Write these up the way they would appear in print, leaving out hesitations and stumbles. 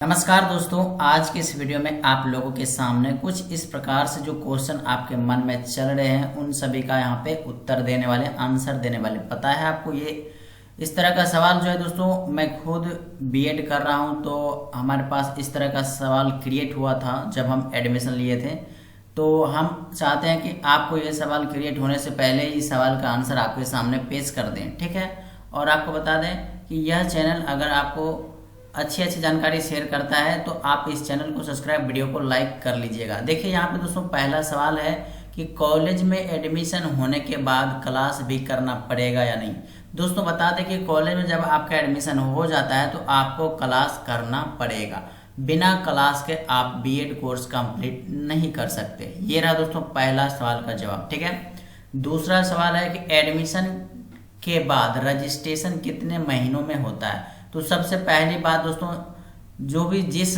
नमस्कार दोस्तों, आज के इस वीडियो में आप लोगों के सामने कुछ इस प्रकार से जो क्वेश्चन आपके मन में चल रहे हैं उन सभी का यहाँ पे उत्तर देने वाले, आंसर देने वाले। पता है आपको, ये इस तरह का सवाल जो है दोस्तों, मैं खुद बीएड कर रहा हूँ तो हमारे पास इस तरह का सवाल क्रिएट हुआ था जब हम एडमिशन लिए थे। तो हम चाहते हैं कि आपको ये सवाल क्रिएट होने से पहले ही सवाल का आंसर आपके सामने पेश कर दें, ठीक है। और आपको बता दें कि यह चैनल अगर आपको अच्छी जानकारी शेयर करता है तो आप इस चैनल को सब्सक्राइब, वीडियो को लाइक कर लीजिएगा। देखिए यहाँ पे दोस्तों पहला सवाल है कि कॉलेज में एडमिशन होने के बाद क्लास भी करना पड़ेगा या नहीं। दोस्तों बता दें कि कॉलेज में जब आपका एडमिशन हो जाता है तो आपको क्लास करना पड़ेगा। बिना क्लास के आप बीएड कोर्स कंप्लीट नहीं कर सकते। ये रहा दोस्तों पहला सवाल का जवाब, ठीक है। दूसरा सवाल है कि एडमिशन के बाद रजिस्ट्रेशन कितने महीनों में होता है। तो सबसे पहली बात दोस्तों, जो भी जिस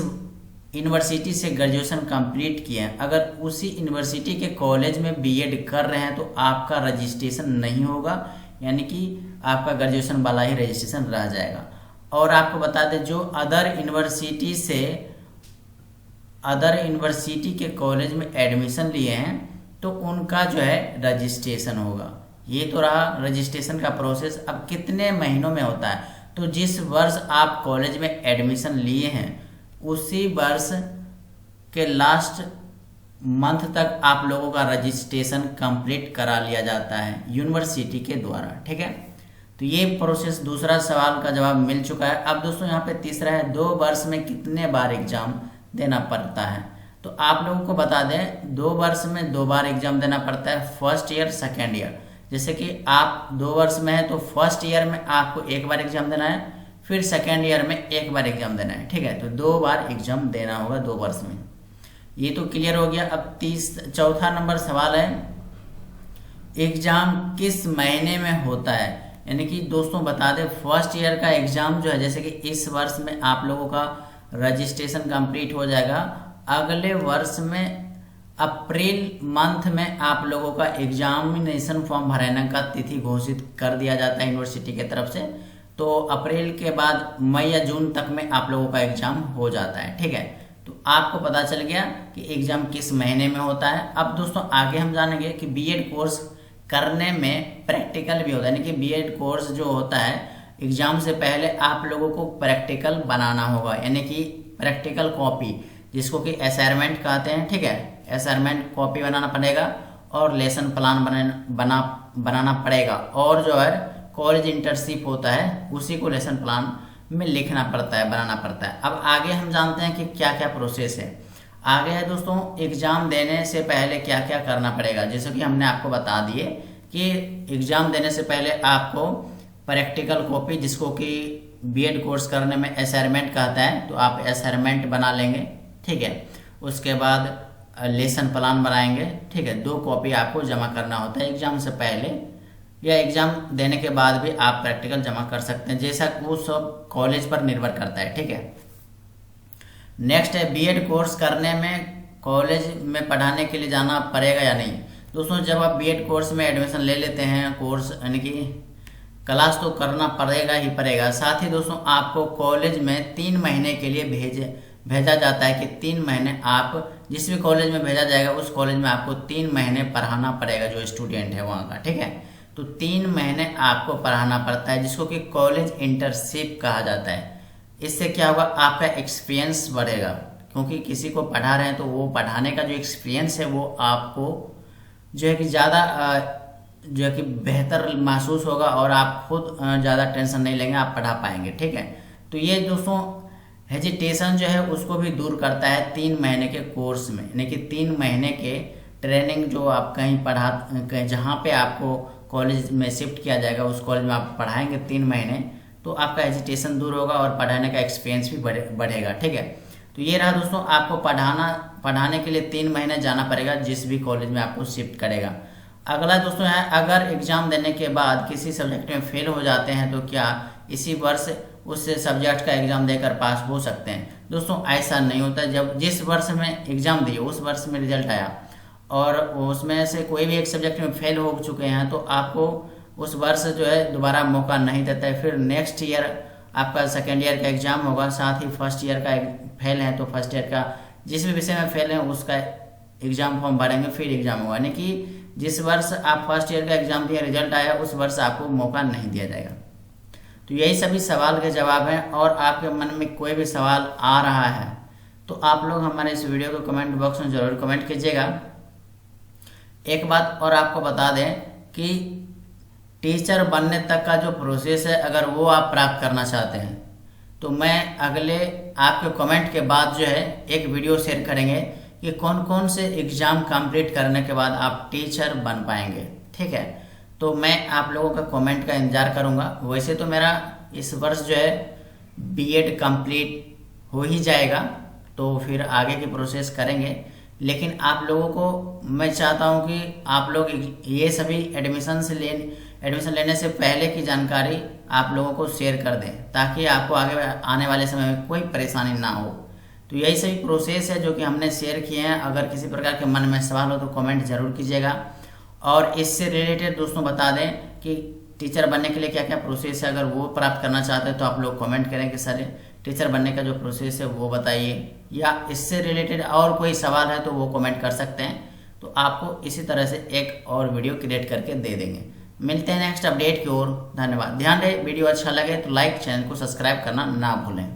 यूनिवर्सिटी से ग्रेजुएशन कंप्लीट किए हैं, अगर उसी यूनिवर्सिटी के कॉलेज में बीएड कर रहे हैं तो आपका रजिस्ट्रेशन नहीं होगा, यानी कि आपका ग्रेजुएशन वाला ही रजिस्ट्रेशन रह जाएगा। और आपको बता दें जो अदर यूनिवर्सिटी के कॉलेज में एडमिशन लिए हैं तो उनका जो है रजिस्ट्रेशन होगा। ये तो रहा रजिस्ट्रेशन का प्रोसेस। अब कितने महीनों में होता है, तो जिस वर्ष आप कॉलेज में एडमिशन लिए हैं उसी वर्ष के लास्ट मंथ तक आप लोगों का रजिस्ट्रेशन कंप्लीट करा लिया जाता है यूनिवर्सिटी के द्वारा, ठीक है। तो ये प्रोसेस दूसरा सवाल का जवाब मिल चुका है। अब दोस्तों यहाँ पे तीसरा है 2 वर्ष में कितने बार एग्जाम देना पड़ता है। तो आप लोगों को बता दें 2 वर्ष में 2 बार एग्जाम देना पड़ता है, फर्स्ट ईयर, सेकेंड ईयर। जैसे कि आप 2 वर्ष में है तो फर्स्ट ईयर में आपको 1 बार एग्जाम देना है, फिर सेकेंड ईयर में 1 बार एग्जाम देना है, ठीक है। तो 2 बार एग्जाम देना होगा 2 वर्ष में। ये तो क्लियर हो गया। अब चौथा नंबर सवाल है एग्जाम किस महीने में होता है। यानी कि दोस्तों बता दें फर्स्ट ईयर का एग्जाम जो है, जैसे कि इस वर्ष में आप लोगों का रजिस्ट्रेशन कंप्लीट हो जाएगा, अगले वर्ष में अप्रैल मंथ में आप लोगों का एग्जामिनेशन फॉर्म भरने का तिथि घोषित कर दिया जाता है यूनिवर्सिटी की तरफ से। तो अप्रैल के बाद मई या जून तक में आप लोगों का एग्जाम हो जाता है, ठीक है। तो आपको पता चल गया कि एग्जाम किस महीने में होता है। अब दोस्तों आगे हम जानेंगे कि बीएड कोर्स करने में प्रैक्टिकल भी होता है, यानी कि बीएड कोर्स जो होता है एग्जाम से पहले आप लोगों को प्रैक्टिकल बनाना होगा, यानी कि प्रैक्टिकल कॉपी जिसको कि असाइनमेंट कहते हैं, ठीक है। असाइनमेंट कॉपी बनाना पड़ेगा और लेसन प्लान बनाना पड़ेगा, और जो है कॉलेज इंटर्नशिप होता है उसी को लेसन प्लान में लिखना पड़ता है, बनाना पड़ता है। अब आगे हम जानते हैं कि क्या क्या प्रोसेस है। आगे है दोस्तों एग्जाम देने से पहले क्या क्या करना पड़ेगा। जैसे कि हमने आपको बता दिए कि एग्जाम देने से पहले आपको प्रैक्टिकल कॉपी, जिसको कि बीएड कोर्स करने में असाइनमेंट कहता है, तो आप असाइनमेंट बना लेंगे, ठीक है। उसके बाद लेसन प्लान बनाएंगे, ठीक है। 2 कॉपी आपको जमा करना होता है एग्जाम से पहले, या एग्जाम देने के बाद भी आप प्रैक्टिकल जमा कर सकते हैं, जैसा वो सब कॉलेज पर निर्भर करता है, ठीक है। नेक्स्ट है बीएड कोर्स करने में कॉलेज में पढ़ाने के लिए जाना पड़ेगा या नहीं। दोस्तों जब आप बीएड कोर्स में एडमिशन ले लेते हैं, कोर्स यानी कि क्लास तो करना पड़ेगा ही पड़ेगा। साथ ही दोस्तों आपको कॉलेज में 3 महीने के लिए भेजा जाता है कि 3 महीने आप जिस भी कॉलेज में भेजा जाएगा उस कॉलेज में आपको 3 महीने पढ़ाना पड़ेगा, जो स्टूडेंट है वहाँ का, ठीक है। तो 3 महीने आपको पढ़ाना पड़ता है, जिसको कि कॉलेज इंटर्नशिप कहा जाता है। इससे क्या होगा, आपका एक्सपीरियंस बढ़ेगा, क्योंकि किसी को पढ़ा रहे हैं तो वो पढ़ाने का जो एक्सपीरियंस है वो आपको जो है कि ज़्यादा जो है कि बेहतर महसूस होगा और आप खुद ज़्यादा टेंशन नहीं लेंगे, आप पढ़ा पाएंगे, ठीक है। तो ये दोस्तों हेजिटेशन जो है उसको भी दूर करता है 3 महीने के कोर्स में, यानी कि 3 महीने के ट्रेनिंग जो आप कहीं जहाँ पे आपको कॉलेज में शिफ्ट किया जाएगा उस कॉलेज में आप पढ़ाएंगे 3 महीने, तो आपका हेजिटेशन दूर होगा और पढ़ाने का एक्सपीरियंस भी बढ़ेगा, ठीक है। तो ये रहा दोस्तों, आपको पढ़ाने के लिए 3 महीने जाना पड़ेगा जिस भी कॉलेज में आपको शिफ्ट करेगा। अगला दोस्तों है अगर एग्जाम देने के बाद किसी सब्जेक्ट में फेल हो जाते हैं तो क्या इसी वर्ष उस सब्जेक्ट का एग्जाम देकर पास हो सकते हैं। दोस्तों ऐसा नहीं होता। जब जिस वर्ष में एग्जाम दिए उस वर्ष में रिजल्ट आया और उसमें से कोई भी एक सब्जेक्ट में फेल हो चुके हैं तो आपको उस वर्ष जो है दोबारा मौका नहीं देता है। फिर नेक्स्ट ईयर आपका सेकेंड ईयर का एग्ज़ाम होगा, साथ ही फर्स्ट ईयर का फेल है तो फर्स्ट ईयर का जिस भी विषय में फेल है उसका एग्ज़ाम फॉर्म भरेंगे, फिर एग्ज़ाम होगा। यानी कि जिस वर्ष आप फर्स्ट ईयर का एग्ज़ाम दिए, रिजल्ट आया, उस वर्ष आपको मौका नहीं दिया जाएगा। तो यही सभी सवाल के जवाब हैं। और आपके मन में कोई भी सवाल आ रहा है तो आप लोग हमारे इस वीडियो को कमेंट बॉक्स में ज़रूर कमेंट कीजिएगा। एक बात और आपको बता दें कि टीचर बनने तक का जो प्रोसेस है, अगर वो आप प्राप्त करना चाहते हैं तो मैं अगले आपके कमेंट के बाद जो है एक वीडियो शेयर करेंगे कि कौन कौन से एग्ज़ाम कंप्लीट करने के बाद आप टीचर बन पाएंगे। ठीक है, तो मैं आप लोगों का कमेंट का इंतज़ार करूंगा। वैसे तो मेरा इस वर्ष जो है बीएड कंप्लीट हो ही जाएगा, तो फिर आगे की प्रोसेस करेंगे। लेकिन आप लोगों को मैं चाहता हूं कि आप लोग ये सभी एडमिशन लेने से पहले की जानकारी आप लोगों को शेयर कर दें, ताकि आपको आगे आने वाले समय में कोई परेशानी ना हो। तो यही सभी प्रोसेस है जो कि हमने शेयर किए हैं। अगर किसी प्रकार के मन में सवाल हो तो कमेंट जरूर कीजिएगा। और इससे रिलेटेड दोस्तों बता दें कि टीचर बनने के लिए क्या क्या प्रोसेस है, अगर वो प्राप्त करना चाहते हैं तो आप लोग कमेंट करें कि सर टीचर बनने का जो प्रोसेस है वो बताइए, या इससे रिलेटेड और कोई सवाल है तो वो कमेंट कर सकते हैं। तो आपको इसी तरह से एक और वीडियो क्रिएट करके दे देंगे। मिलते हैं नेक्स्ट अपडेट की ओर। धन्यवाद। ध्यान रहे वीडियो अच्छा लगे तो लाइक, चैनल को सब्सक्राइब करना ना भूलें।